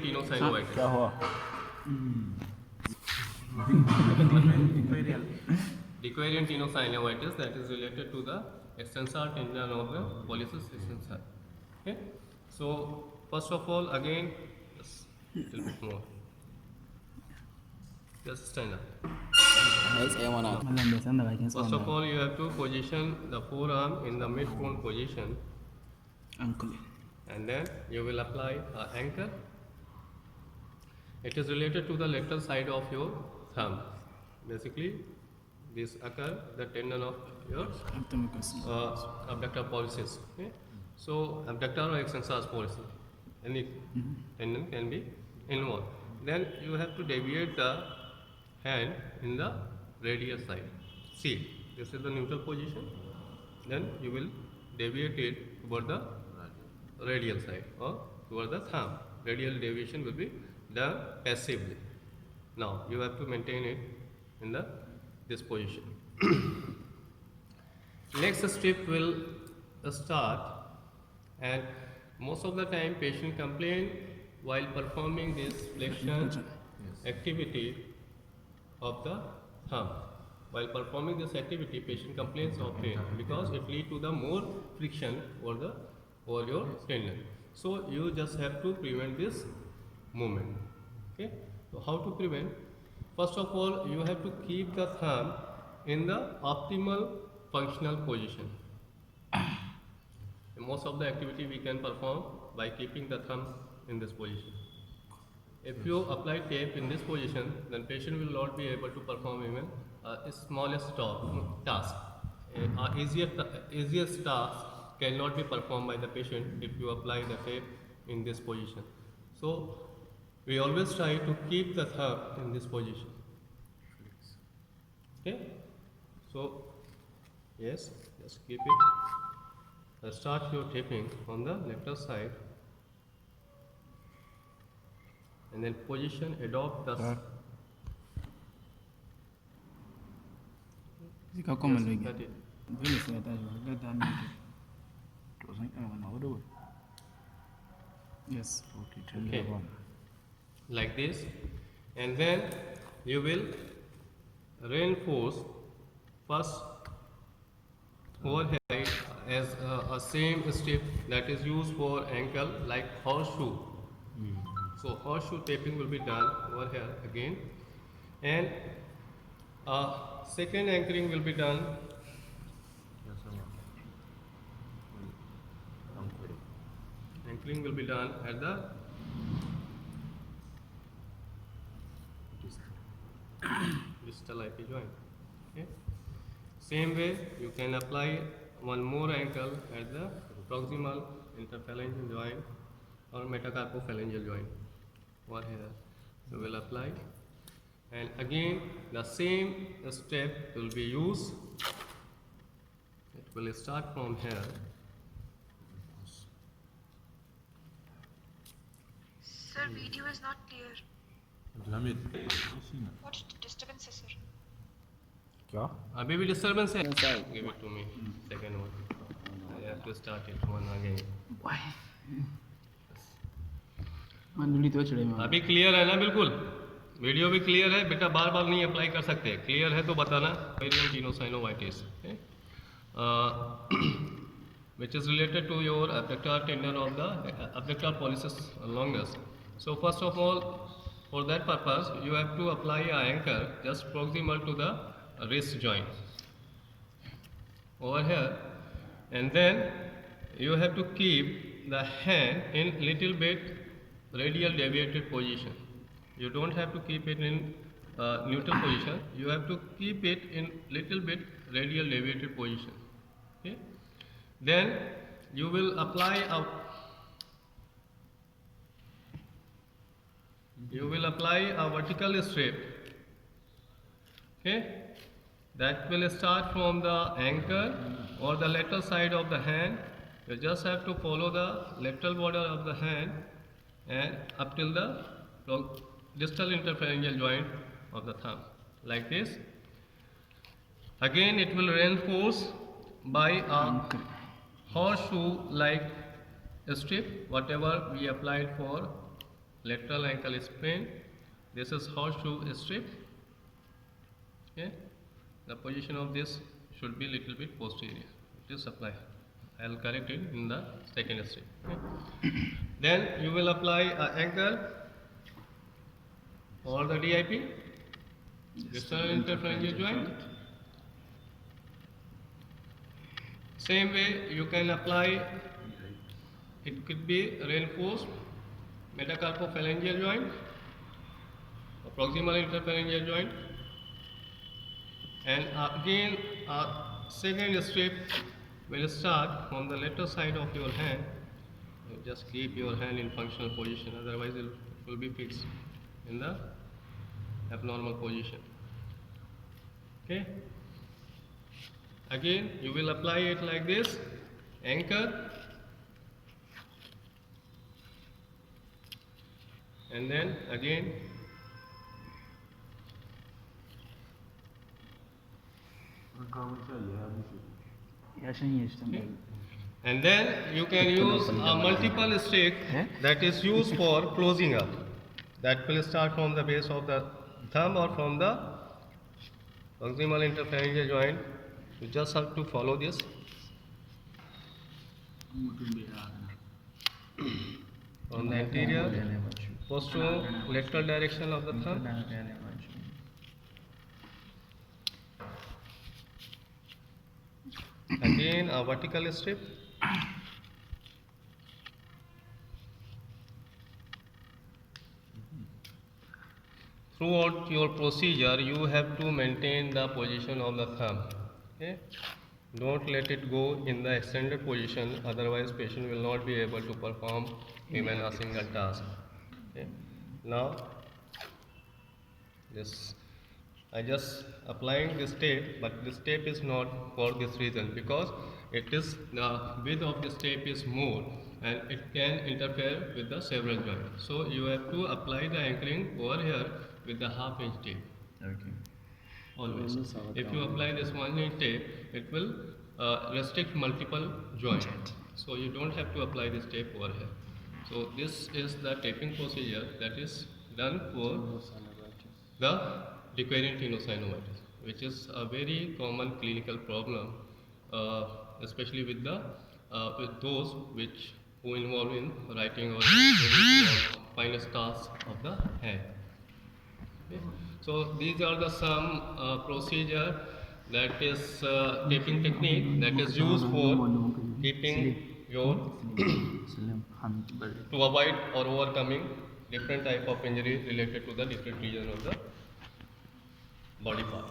टीनोसाइनोवाइटिस क्या हुआ? Dequarian tenosynovitis, that is related to the extensor tendon of the pollicis extensor. Okay, so first of all, again, just a little bit more. Just stand up. First of all, you have to position the forearm in the mid-prone position, Uncle. and then you will apply an anchor. It is related to the lateral side of your thumb. Basically, this occur the tendon of your abductor pollicis. Okay? So abductor or extensor pollicis, any tendon can be involved. Then you have to deviate the hand in the radial side. See, this is the neutral position. Then you will deviate it toward the radial side or toward the thumb. Radial deviation will be done passively. Now you have to maintain it in this position. Next step will start, and most of the time patient complain while performing this flexion activity of the thumb. While performing this activity, patient complains of pain because it leads to the more friction over your tendon. So you just have to prevent this movement. Okay. So how to prevent? First of all, you have to keep the thumb in the optimal functional position. Most of the activity we can perform by keeping the thumb in this position. If you apply tape in this position, then patient will not be able to perform even a smallest task. Easiest task cannot be performed by the patient if you apply the tape in this position. So we always try to keep the thumb in this position. Okay? So yes, just keep it. Start your taping on the lateral side, and then position, adopt the cut it. Yes. Okay. Like this, and then you will reinforce first overhead as a same step that is used for ankle, like horseshoe. So horseshoe taping will be done over here again, and second anchoring will be done. Anchoring will be done at the distal IP joint. Okay. Same way, you can apply one more ankle at the proximal interphalangeal joint or metacarpophalangeal joint over here. So we'll apply, and again the same step will be used. It will start from here. Sir, video is not clear. What disturbance is, sir? क्या? अभी भी disturbance है? Give it to me. Second one. I have to start it one again. अभी clear है ना? बिल्कुल video भी clear है बेटा, बार बार नहीं अप्लाई कर सकते. क्लियर है तो बताना. टीनोसाइनोवाइटिस which is related to your abductor tendon of the abductor pollicis longus. So first of all, for that purpose you have to apply an anchor just proximal to the wrist joint over here, and then you have to keep the hand in little bit radial deviated position. You don't have to keep it in neutral position. You have to keep it in little bit radial deviated position. Okay. Then you will apply a vertical strip. Okay. That will start from the anchor or the lateral side of the hand. You just have to follow the lateral border of the hand and up till the distal interphalangeal joint of the thumb, like this. Again it will reinforce by a horseshoe like strip, whatever we applied for lateral ankle sprain. This is horseshoe strip. Okay, the position of this should be little bit posterior. It is apply. I'll correct it in the second strip. Okay. Then you will apply an ankle or the DIP, distal interphalangeal joint. Same way you can apply, it could be reinforced metacarpophalangeal joint or proximal interphalangeal joint, and again second strip will start from the lateral side of your hand. You just keep your hand in functional position, otherwise it will be fixed in the abnormal position. Okay. Again, you will apply it like this, anchor, and then again and then you can use a multiple stick that is used for closing up. That will start from the base of the thumb or from the proximal interphalangeal joint. You just have to follow this. From the anterior, posterior, lateral direction of the thumb. Again a vertical strip. Throughout your procedure, you have to maintain the position of the thumb. Okay? Don't let it go in the extended position, otherwise patient will not be able to perform even a single task. Okay? Now, this I just applying this tape, but this tape is not for this reason, because it is the width of this tape is more and it can interfere with the several joints. So you have to apply the anchoring over here with the half-inch tape. Okay. Always. If you apply this 1-inch tape, it will restrict multiple joints. So you don't have to apply this tape over here. So this is the taping procedure that is done for the recurrent tenosynovitis, which is a very common clinical problem, especially with the with those who involve in writing or finest tasks of the hand. Okay. So these are the some procedure that is taping technique that is used for keeping your to avoid or overcoming different type of injury related to the different region of the body part.